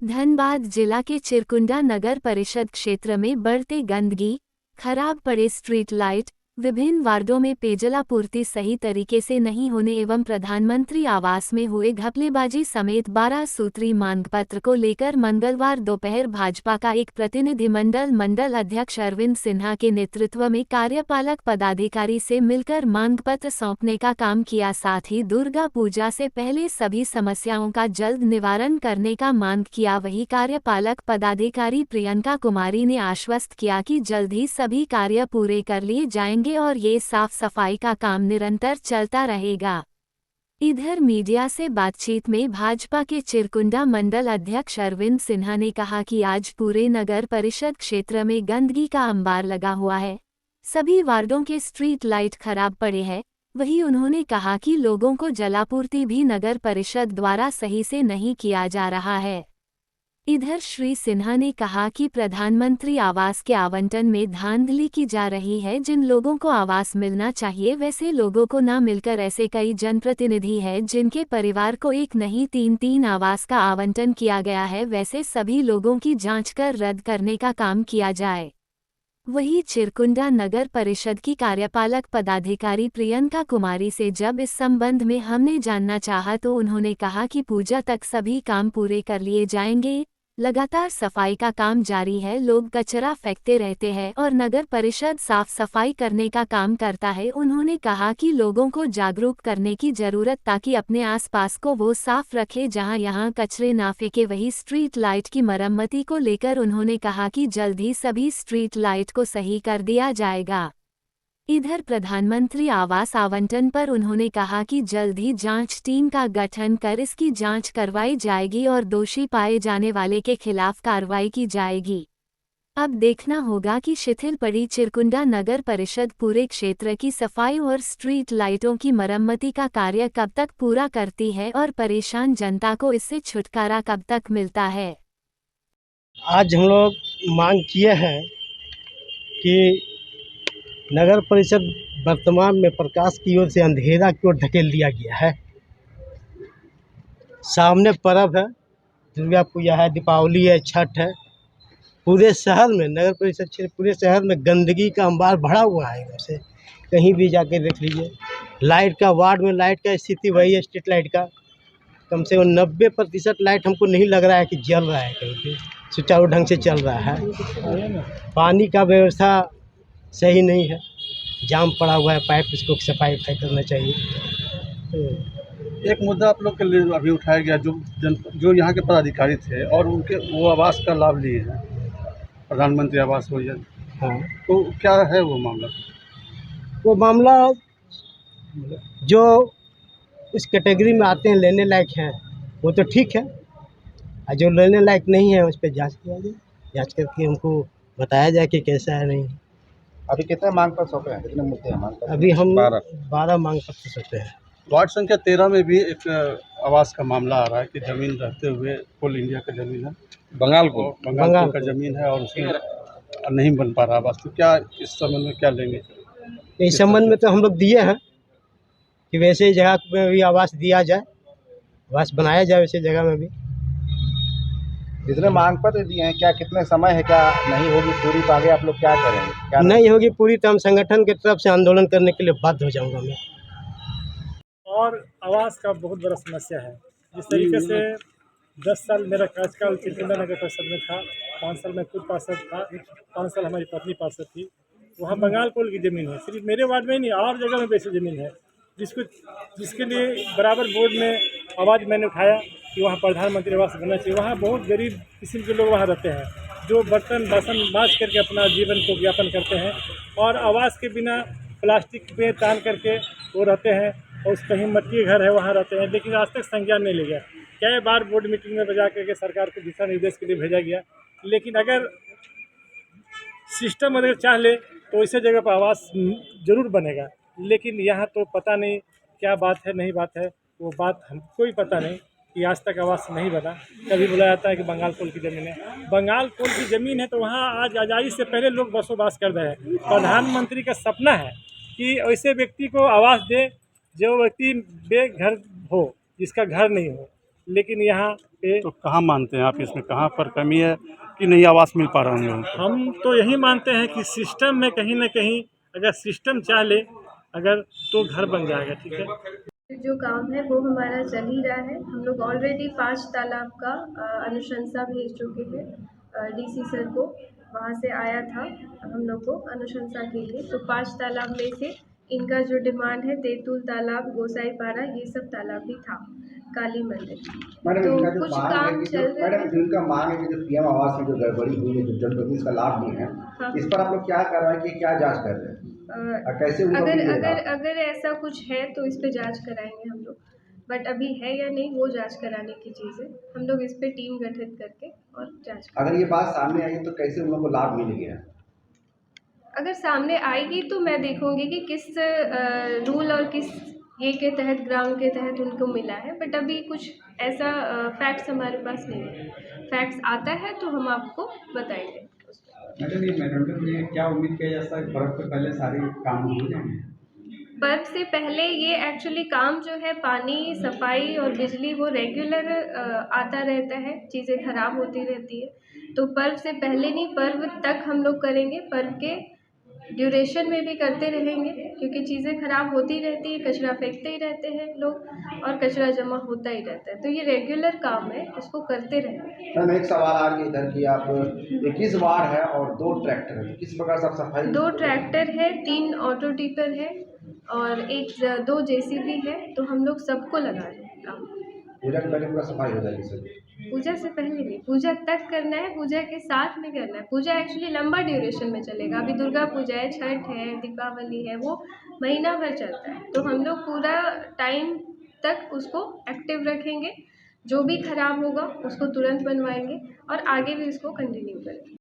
धनबाद जिला के चिरकुंडा नगर परिषद क्षेत्र में बढ़ते गंदगी, खराब पड़े स्ट्रीट लाइट, विभिन्न वार्डों में पेयजलापूर्ति सही तरीके से नहीं होने एवं प्रधानमंत्री आवास में हुए घपलेबाजी समेत 12 सूत्री मांग पत्र को लेकर मंगलवार दोपहर भाजपा का एक प्रतिनिधिमंडल मंडल अध्यक्ष अरविंद सिन्हा के नेतृत्व में कार्यपालक पदाधिकारी से मिलकर मांग पत्र सौंपने का काम किया। साथ ही दुर्गा पूजा से पहले सभी समस्याओं का जल्द निवारण करने का मांग किया। वही कार्यपालक पदाधिकारी प्रियंका कुमारी ने आश्वस्त किया कि जल्द ही सभी कार्य पूरे कर लिए जाएंगे और ये साफ सफाई का काम निरंतर चलता रहेगा। इधर मीडिया से बातचीत में भाजपा के चिरकुंडा मंडल अध्यक्ष अरविंद सिन्हा ने कहा कि आज पूरे नगर परिषद क्षेत्र में गंदगी का अंबार लगा हुआ है, सभी वार्डों के स्ट्रीट लाइट खराब पड़े हैं। वही उन्होंने कहा कि लोगों को जलापूर्ति भी नगर परिषद द्वारा सही से नहीं किया जा रहा है। इधर श्री सिन्हा ने कहा कि प्रधानमंत्री आवास के आवंटन में धांधली की जा रही है। जिन लोगों को आवास मिलना चाहिए वैसे लोगों को न मिलकर ऐसे कई जनप्रतिनिधि हैं जिनके परिवार को एक नहीं 3-3 आवास का आवंटन किया गया है। वैसे सभी लोगों की जांच कर रद्द करने का काम किया जाए। वही चिरकुंडा नगर परिषद की कार्यपालक पदाधिकारी प्रियंका कुमारी से जब इस संबंध में हमने जानना चाहा तो उन्होंने कहा कि पूजा तक सभी काम पूरे कर लिए जाएंगे। लगातार सफाई का काम जारी है, लोग कचरा फेंकते रहते हैं और नगर परिषद साफ सफाई करने का काम करता है। उन्होंने कहा कि लोगों को जागरूक करने की जरूरत ताकि अपने आसपास को वो साफ रखे, जहां यहां कचरे ना फेंके। वही स्ट्रीट लाइट की मरम्मती को लेकर उन्होंने कहा कि जल्द ही सभी स्ट्रीट लाइट को सही कर दिया जाएगा। इधर प्रधानमंत्री आवास आवंटन पर उन्होंने कहा कि जल्द ही जांच टीम का गठन कर इसकी जांच करवाई जाएगी और दोषी पाए जाने वाले के खिलाफ कार्रवाई की जाएगी। अब देखना होगा कि शिथिल पड़ी चिरकुंडा नगर परिषद पूरे क्षेत्र की सफाई और स्ट्रीट लाइटों की मरम्मती का कार्य कब तक पूरा करती है और परेशान जनता को इससे छुटकारा कब तक मिलता है। आज हम लोग मांग किए हैं कि नगर परिषद वर्तमान में प्रकाश की ओर से अंधेरा की ओर ढकेल दिया गया है। सामने पर्व है, दुर्गा पूजा है, दीपावली है, छठ है। पूरे शहर में नगर परिषद क्षेत्र पूरे शहर में गंदगी का अंबार भरा हुआ है। एकदम से कहीं भी जाके देख लीजिए। लाइट का वार्ड में लाइट का स्थिति वही है, स्ट्रीट लाइट का कम से कम 90% लाइट हमको नहीं लग रहा है कि जल रहा है, कहीं पे सुचारू ढंग से चल रहा है। पानी का व्यवस्था सही नहीं है, जाम पड़ा हुआ है पाइप, इसको सफाई करना चाहिए। एक मुद्दा आप लोग के लिए अभी उठाया गया, जो यहाँ के पदाधिकारी थे और उनके वो आवास का लाभ लिए हैं, प्रधानमंत्री आवास योजना। हाँ, तो क्या है वो मामला? वो मामला जो इस कैटेगरी में आते हैं लेने लायक हैं वो तो ठीक है, और जो लेने लायक नहीं है उस पर जांच किया जाए, जांच करके उनको बताया जाए कि कैसा है नहीं। अभी कितने मांग पत्र सौंपे हैं, कितने मुद्दे हैं मांग पत्र? अभी हम 12 मांग पत्र सौंपे हैं। वार्ड संख्या 13 में भी एक आवास का मामला आ रहा है कि जमीन रहते हुए कोल इंडिया का जमीन है, बंगाल का जमीन है और उसमें नहीं बन पा रहा आवास। तो क्या इस संबंध में क्या लेंगे? इस संबंध में तो हम लोग दिए हैं कि वैसे जगह में भी आवास दिया जाए, आवास बनाया जाए वैसे जगह में भी। जितने मांग पत्र दिए हैं, क्या कितने समय है, क्या नहीं होगी पूरी तो आगे आप लोग क्या करेंगे? क्या नहीं होगी पूरी तो हम संगठन की तरफ से आंदोलन करने के लिए बाध्य हो जाऊंगा मैं। और आवास का बहुत बड़ा समस्या है। जिस तरीके से 10 साल मेरा कार्यकाल चिरकुंडा नगर परिषद में था, 5 साल मैं खुद पार्षद था, 5 साल हमारी पत्नी पार्षद थी। वहाँ बंगाल कोल की ज़मीन है, सिर्फ मेरे वार्ड में ही नहीं और जगह में वैसी ज़मीन है, जिसके लिए बराबर बोर्ड में आवाज़ मैंने उठाया कि वहाँ प्रधानमंत्री आवास बनना चाहिए। वहाँ बहुत गरीब किस्म के लोग वहाँ रहते हैं, जो बर्तन बासन माँज करके अपना जीवन को ज्ञापन करते हैं और आवास के बिना प्लास्टिक में तान करके वो रहते हैं और उस कहीं मट्टी के घर है वहाँ रहते हैं, लेकिन आज तक संज्ञान नहीं लिया गया। कई बार बोर्ड मीटिंग में बजा करके सरकार को दिशा निर्देश के लिए भेजा गया, लेकिन अगर सिस्टम अगर चाह ले तो इसे जगह पर आवास जरूर बनेगा, लेकिन यहाँ तो पता नहीं क्या बात है, नहीं बात है, वो बात हमको ही पता नहीं कि आज तक आवास नहीं बना। कभी बोला जाता है कि बंगाल कोल की ज़मीन है, बंगाल कोल की ज़मीन है तो वहाँ आज आज़ादी से पहले लोग बसोबास कर रहे हैं। प्रधानमंत्री का सपना है कि ऐसे व्यक्ति को आवास दे जो व्यक्ति बेघर हो, जिसका घर नहीं हो, लेकिन यहाँ पे तो कहाँ मानते हैं आप इसमें, कहाँ पर कमी है कि नहीं आवास मिल पा रहा है उन लोगों को? हम तो यही मानते हैं कि सिस्टम में कहीं ना कहीं अगर सिस्टम चाहे अगर तो घर बन जाएगा। ठीक है, जो काम है वो हमारा चल ही रहा है। हम लोग ऑलरेडी 5 तालाब का अनुशंसा भेज चुके हैं डीसी सर को। वहाँ से आया था हम लोग को अनुशंसा के लिए। तो 5 तालाब में से इनका जो डिमांड है तेंतुल तालाब, गोसाईपारा, ये सब तालाब भी था, काली मंदिर। मैडम तो इनका जो कुछ मांग है काम कि चल जो रहे मैडम हैं। जो इनका मांग है कि जो पीएम आवास की जो गड़बड़ी हुई है, जो जनप्रतिनिधि इसका लाभ नहीं है, हाँ। इस पर आप लोग क्या कार्रवाई की, क्या जांच कर रहे हैं और कैसे उनको अगर मिलेगा? अगर अगर ऐसा कुछ है तो इस पे जांच कराएंगे हम लोग। बट अभी है या नहीं वो जांच कराने की चीज़ है। हम लोग इस पे टीम गठित करके और जांच अगर ये बात सामने आई तो कैसे उन लोगों को लाभ मिल गया? अगर सामने आएगी तो मैं देखूंगी कि किस रूल और किस ये के तहत, ग्राउंड के तहत उनको मिला है। बट अभी कुछ ऐसा फैक्ट्स हमारे पास नहीं है। फैक्ट्स आता है तो हम आपको बताएंगे। मैडम ये मैमोरेंडम में क्या उम्मीद किया जा सकता है, पर्व से पहले सारे काम हो जाएंगे? पर्व से पहले ये एक्चुअली काम जो है पानी, सफाई और बिजली वो रेगुलर आता रहता है, चीज़ें खराब होती रहती है। तो पर्व से पहले नहीं, पर्व तक हम लोग करेंगे। पर्व के ड्यूरेशन में भी करते रहेंगे क्योंकि चीज़ें खराब होती रहती है, कचरा फेंकते ही रहते हैं लोग और कचरा जमा होता ही रहता है। तो ये रेगुलर काम है, इसको करते रहेंगे। मैम एक सवाल आ रही है इधर कि आप 21 वार्ड है और 2 ट्रैक्टर है, तो किस प्रकार से आप सफाई? 2 ट्रैक्टर है, 3 ऑटो टिपर है और 2 जेसीबी है। तो हम लोग सबको लगा रहे हैं काम। पूजा के पहले पूरा सफाई हो जाएगी सर? पूजा से पहले नहीं, पूजा तक करना है, पूजा के साथ में करना है। पूजा एक्चुअली लंबा ड्यूरेशन में चलेगा। अभी दुर्गा पूजा है, छठ है, दीपावली है, वो महीना भर चलता है। तो हम लोग पूरा टाइम तक उसको एक्टिव रखेंगे। जो भी खराब होगा उसको तुरंत बनवाएंगे और आगे भी उसको कंटिन्यू करेंगे।